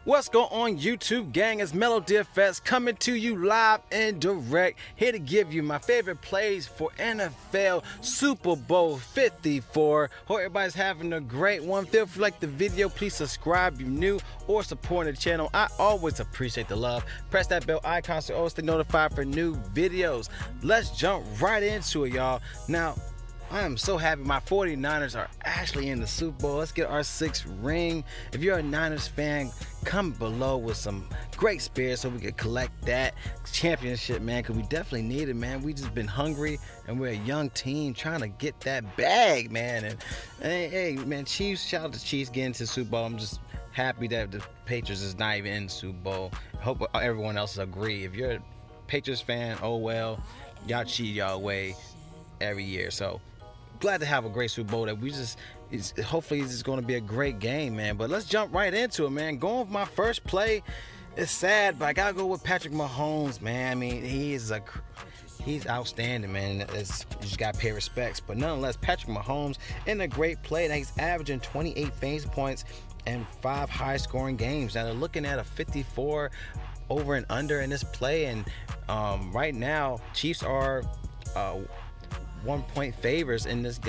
What's going on, YouTube gang? It's Mellow DFS coming to you live and direct, here to give you my favorite plays for NFL Super Bowl 54. Hope everybody's having a great one. Feel free to like the video, please subscribe if you're new or support the channel. I always appreciate the love. Press that bell icon so you always stay notified for new videos. Let's jump right into it, y'all. Now, I am so happy my 49ers are actually in the Super Bowl. Let's get our 6th ring. If you're a Niners fan, comment below with some great spirit so we can collect that championship, man, because we definitely need it, man. We just been hungry, and we're a young team trying to get that bag, man. And hey, man, Chiefs, shout out to Chiefs getting to the Super Bowl. I'm just happy that the Patriots is not even in the Super Bowl. I hope everyone else agree. If you're a Patriots fan, oh well, y'all cheat y'all way every year. So glad to have a great Super Bowl that we just hopefully it's going to be a great game, man. But let's jump right into it, man. Going with my first play, it's sad, but I gotta go with Patrick Mahomes, man. I mean, he's outstanding, man. You just gotta pay respects. But nonetheless, Patrick Mahomes in a great play. Now he's averaging 28 fantasy points and 5 high-scoring games. Now they're looking at a 54 over and under in this play, and right now Chiefs are 1-point favors in this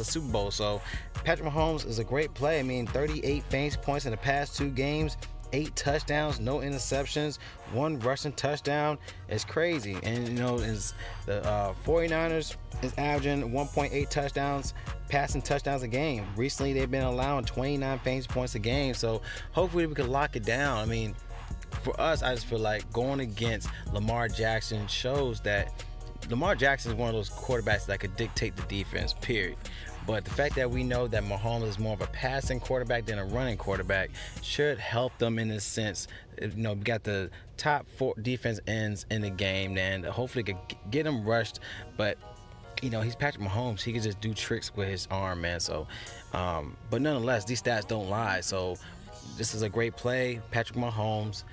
Super Bowl. So Patrick Mahomes is a great play. I mean, 38 fantasy points in the past 2 games, 8 touchdowns, no interceptions, 1 rushing touchdown. It's crazy. And you know, the 49ers is averaging 1.8 touchdowns, passing touchdowns a game. Recently they've been allowing 29 fantasy points a game, so hopefully we can lock it down. I mean, for us, I just feel like going against Lamar Jackson shows that Lamar Jackson is one of those quarterbacks that could dictate the defense, period. But the fact that we know that Mahomes is more of a passing quarterback than a running quarterback should help them in this sense. You know, we got the top 4 defense ends in the game, and hopefully could get him rushed. But you know, he's Patrick Mahomes. He can just do tricks with his arm, man. So, but nonetheless, these stats don't lie. So this is a great play. Patrick Mahomes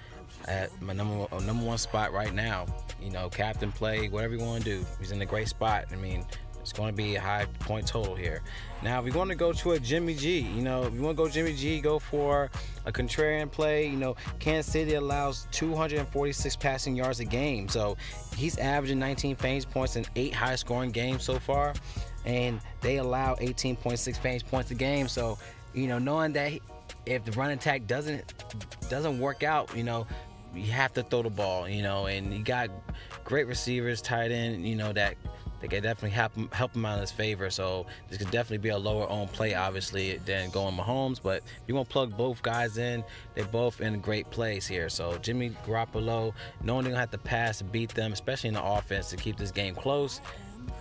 at my number 1 spot right now. You know, captain play, whatever you want to do. He's in a great spot. I mean, it's going to be a high point total here. Now, if you want to go to a Jimmy G, you know, if you want to go Jimmy G, go for a contrarian play. You know, Kansas City allows 246 passing yards a game. So he's averaging 19 fantasy points in 8 high-scoring games so far, and they allow 18.6 fantasy points a game. So, you know, knowing that if the running attack doesn't work out, you know, you have to throw the ball, you know, and you got great receivers, tight end, you know, that they can definitely help him out in his favor. So this could definitely be a lower owned play, obviously, than going Mahomes. But if you want to plug both guys in, they're both in a great place here. So Jimmy Garoppolo, knowing they're going to have to pass to beat them, especially in the offense, to keep this game close,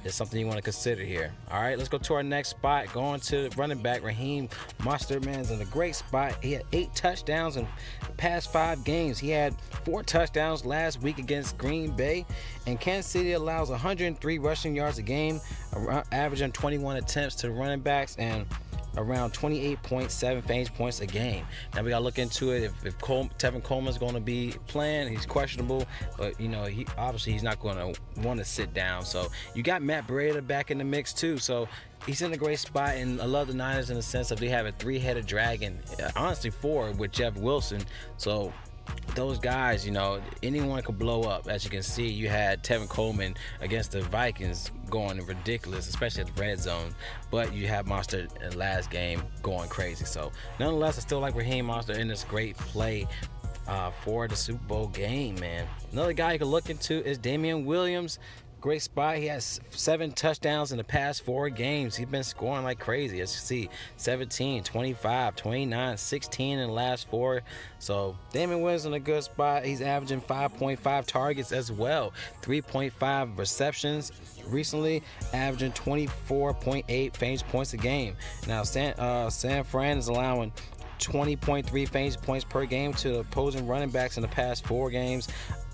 is something you want to consider here. All right, let's go to our next spot. Going to running back Raheem Mustard, man, is in a great spot. He had 8 touchdowns in the past 5 games. He had 4 touchdowns last week against Green Bay. And Kansas City allows 103 rushing yards a game, averaging 21 attempts to the running backs, and around 28.7 fantasy points a game. Now we gotta look into it. If Tevin Coleman's going to be playing, he's questionable, but you know, he's not going to want to sit down. So you got Matt Breida back in the mix too. So he's in a great spot, and I love the Niners in the sense of they have a 3-headed dragon, honestly 4 with Jeff Wilson. So those guys, you know, anyone could blow up. As you can see, you had Tevin Coleman against the Vikings going ridiculous, especially at the red zone. But you have Mustard in the last game going crazy. So nonetheless, I still like Raheem Mustard in this great play for the Super Bowl game, man. Another guy you can look into is Damian Williams. Great spot. He has 7 touchdowns in the past 4 games. He's been scoring like crazy. As you see, 17, 25, 29, 16 in the last 4. So Damian Williams in a good spot. He's averaging 5.5 targets as well, 3.5 receptions recently, averaging 24.8 fantasy points a game. Now San Fran is allowing 20.3 fantasy points per game to opposing running backs in the past 4 games,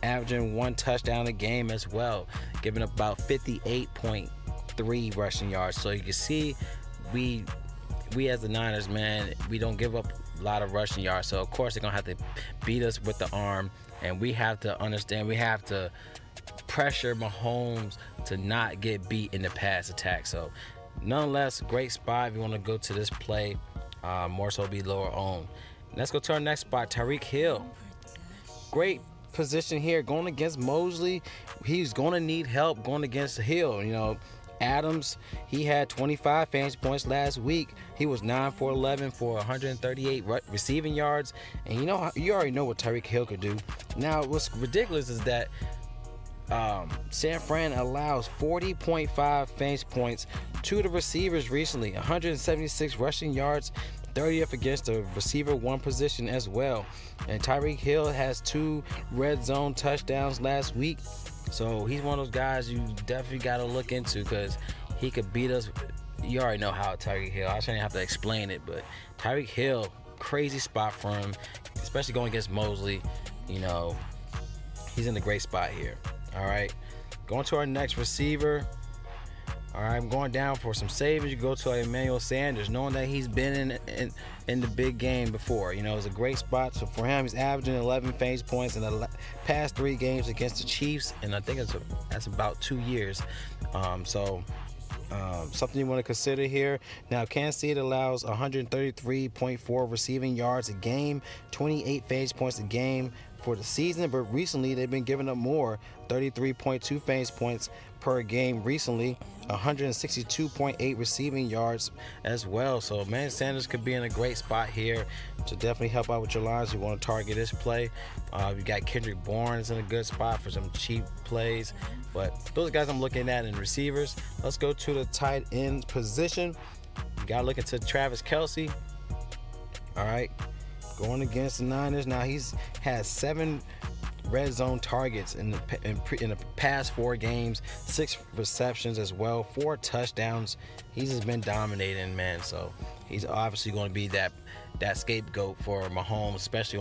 averaging 1 touchdown a game as well, giving up about 58.3 rushing yards. So you can see we as the Niners, man, we don't give up a lot of rushing yards. So of course they're gonna have to beat us with the arm, and we have to understand we have to pressure Mahomes to not get beat in the pass attack. So nonetheless, great spot if you want to go to this play. More so be lower owned. Let's go to our next spot, Tariq Hill. Great position here going against Mosley. He's going to need help going against Hill. You know, Adams, he had 25 fantasy points last week. He was 9 for 11 for 138 receiving yards. And you already know what Tariq Hill could do. Now, what's ridiculous is that San Fran allows 40.5 fantasy points to the receivers recently. 176 rushing yards, 30th against the receiver one position as well. And Tariq Hill has 2 red zone touchdowns last week. So he's one of those guys you definitely got to look into because he could beat us. You already know how Tariq Hill. I shouldn't have to explain it, but Tariq Hill, crazy spot for him, especially going against Mosley. You know, he's in a great spot here. All right, going to our next receiver. All right, I'm going down for some savings. You go to Emmanuel Sanders, knowing that he's been in the big game before. You know, it's a great spot. So for him, he's averaging 11 fantasy points in the past 3 games against the Chiefs, and I think that's about 2 years. Something you want to consider here. Now, Kansas City allows 133.4 receiving yards a game, 28 fantasy points a game for the season, but recently they've been giving up more, 33.2 fantasy points per game recently, 162.8 receiving yards as well. So Emmanuel Sanders could be in a great spot here to definitely help out with your lines. You want to target this play. You got Kendrick Bourne in a good spot for some cheap plays. But those guys I'm looking at in receivers. Let's go to the tight end position. You got to look into Travis Kelce. All right, going against the Niners. Now he's had 7 red zone targets in the past 4 games, 6 receptions as well, 4 touchdowns. He's just been dominating, man. So he's obviously going to be that scapegoat for Mahomes, especially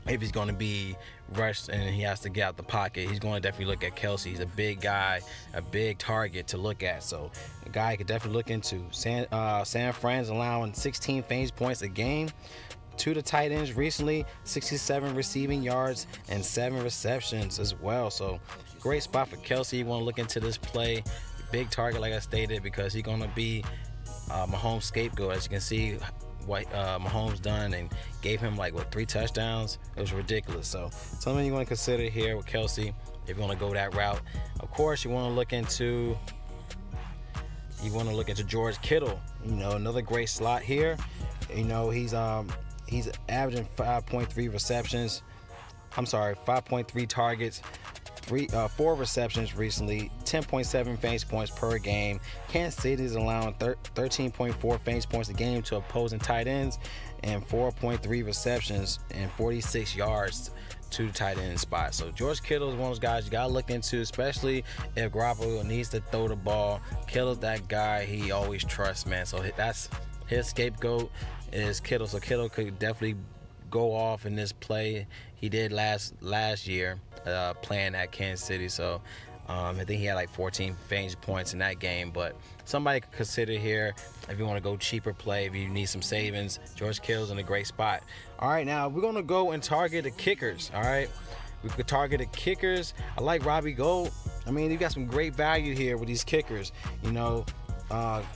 if he's going to be rushed and he has to get out the pocket. He's going to definitely look at Kelce. He's a big guy, a big target to look at. So a guy you could definitely look into. San Fran's allowing 16 fantasy points a game to the tight ends recently, 67 receiving yards and 7 receptions as well. So great spot for Kelce. You want to look into this play. Big target, like I stated, because he's going to be Mahomes' scapegoat. As you can see what Mahomes done and gave him 3 touchdowns. It was ridiculous. So something you want to consider here with Kelce if you want to go that route. Of course, you want to look into George Kittle. You know, another great slot here. You know, he's averaging 5.3 receptions. I'm sorry, 5.3 targets, 4 receptions recently, 10.7 fantasy points per game. Kansas City is allowing 13.4 fantasy points a game to opposing tight ends and 4.3 receptions and 46 yards to the tight end spot. So George Kittle is one of those guys you got to look into, especially if Garoppolo needs to throw the ball. Kittle's that guy he always trusts, man. So that's his scapegoat is Kittle. So Kittle could definitely go off in this play. He did last year playing at Kansas City. So I think he had 14 fantasy points in that game. But somebody could consider here if you want to go cheaper play, if you need some savings. George Kittle's in a great spot. All right, now we're going to go and target the kickers. All right, we could target the kickers. I like Robbie Gould. I mean, you got some great value here with these kickers. You know,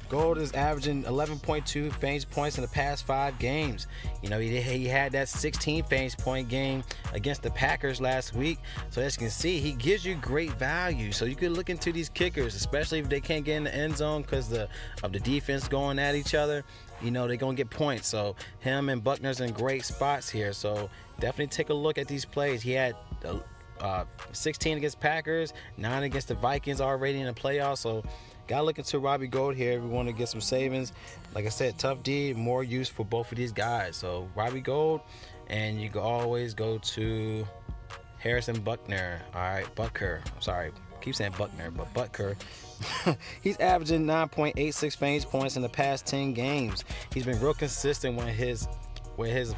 Gold is averaging 11.2 fantasy points in the past 5 games. You know, he had that 16 fantasy point game against the Packers last week. So as you can see, he gives you great value. So you can look into these kickers, especially if they can't get in the end zone because of the defense going at each other. You know, they're going to get points. So him and Buckner's in great spots here. So definitely take a look at these plays. He had 16 against Packers, 9 against the Vikings already in the playoffs. So gotta look into Robbie Gould here if we want to get some savings. Like I said, tough D, more use for both of these guys. So Robbie Gould, and you can always go to Harrison Buckner. All right, Butker. I'm sorry, I keep saying Buckner, but Butker. He's averaging 9.86 fantasy points in the past 10 games. He's been real consistent with his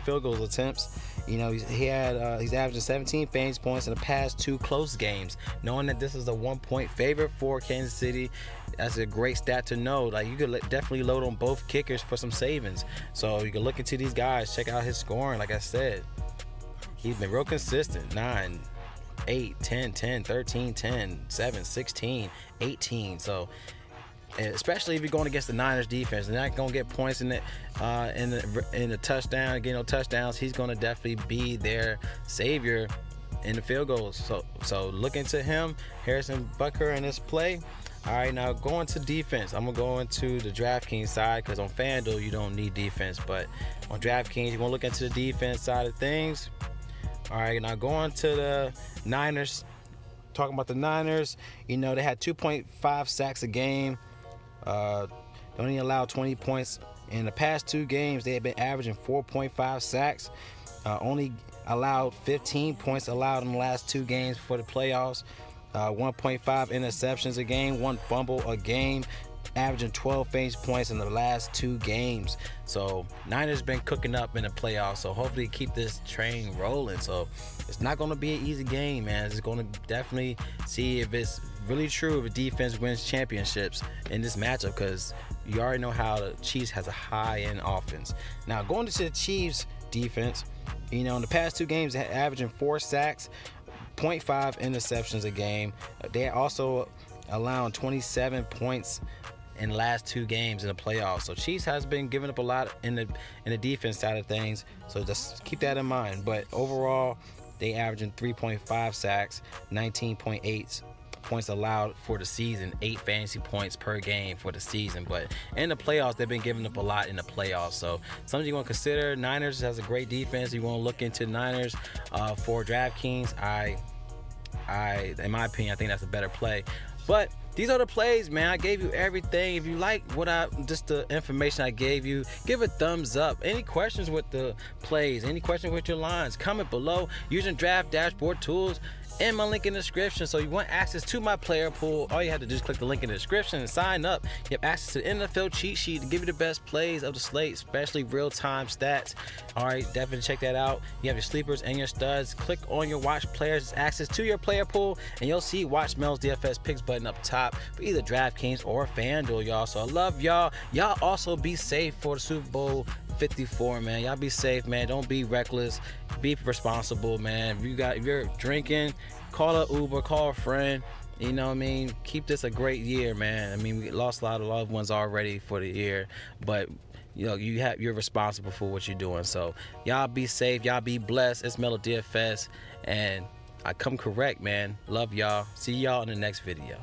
field goal attempts. You know, he's averaging 17 fantasy points in the past 2 close games. Knowing that this is a 1-point favorite for Kansas City, that's a great stat to know. Like, you could definitely load on both kickers for some savings. So you can look into these guys, check out his scoring. Like I said, he's been real consistent. 9, 8, 10, 10, 13, 10, 7, 16, 18. So especially if you're going against the Niners defense. They're not going to get points in the touchdown, get no touchdowns. He's going to definitely be their savior in the field goals. So look into him, Harrison Butker, in this play. All right, now going to defense. I'm gonna go into the DraftKings side, because on FanDuel you don't need defense, but on DraftKings you want to look into the defense side of things. All right, now going to the Niners. Talking about the Niners, you know, they had 2.5 sacks a game. They only allowed 20 points. In the past 2 games, they have been averaging 4.5 sacks. Only allowed 15 points allowed in the last 2 games for the playoffs. 1.5 interceptions a game, 1 fumble a game, averaging 12 fantasy points in the last 2 games. So Niners been cooking up in the playoffs, so hopefully keep this train rolling. So it's not going to be an easy game, man. It's going to definitely see if it's really true if a defense wins championships in this matchup, because you already know how the Chiefs has a high-end offense. Now going to the Chiefs defense, you know, in the past 2 games they're averaging 4 sacks, 0.5 interceptions a game. They also allowing 27 points in the last 2 games in the playoffs. So Chiefs has been giving up a lot in the defense side of things. So just keep that in mind. But overall, they averaging 3.5 sacks, 19.8 points allowed for the season, 8 fantasy points per game for the season. But in the playoffs, they've been giving up a lot in the playoffs. So something you want to consider. Niners has a great defense. You want to look into Niners for DraftKings. In my opinion, I think that's a better play. But these are the plays, man. I gave you everything. If you like just the information I gave you, give a thumbs up. Any questions with the plays, any questions with your lines, comment below using Draft Dashboard tools and my link in the description. So you want access to my player pool, all you have to do is click the link in the description and sign up. You have access to the NFL cheat sheet to give you the best plays of the slate, especially real-time stats. All right, definitely check that out. You have your sleepers and your studs. Click on your watch players, access to your player pool, and you'll see watch Mel's DFS picks button up top for either DraftKings or FanDuel, y'all. So I love y'all. Y'all also be safe for the Super Bowl 54, man. Y'all be safe, man. Don't be reckless. Be responsible, man. If you're drinking, call an Uber, call a friend. You know what I mean? Keep this a great year, man. I mean, we lost a lot of loved ones already for the year, but you know, you're responsible for what you're doing. So y'all be safe. Y'all be blessed. It's Melo DFS, and I come correct, man. Love y'all. See y'all in the next video.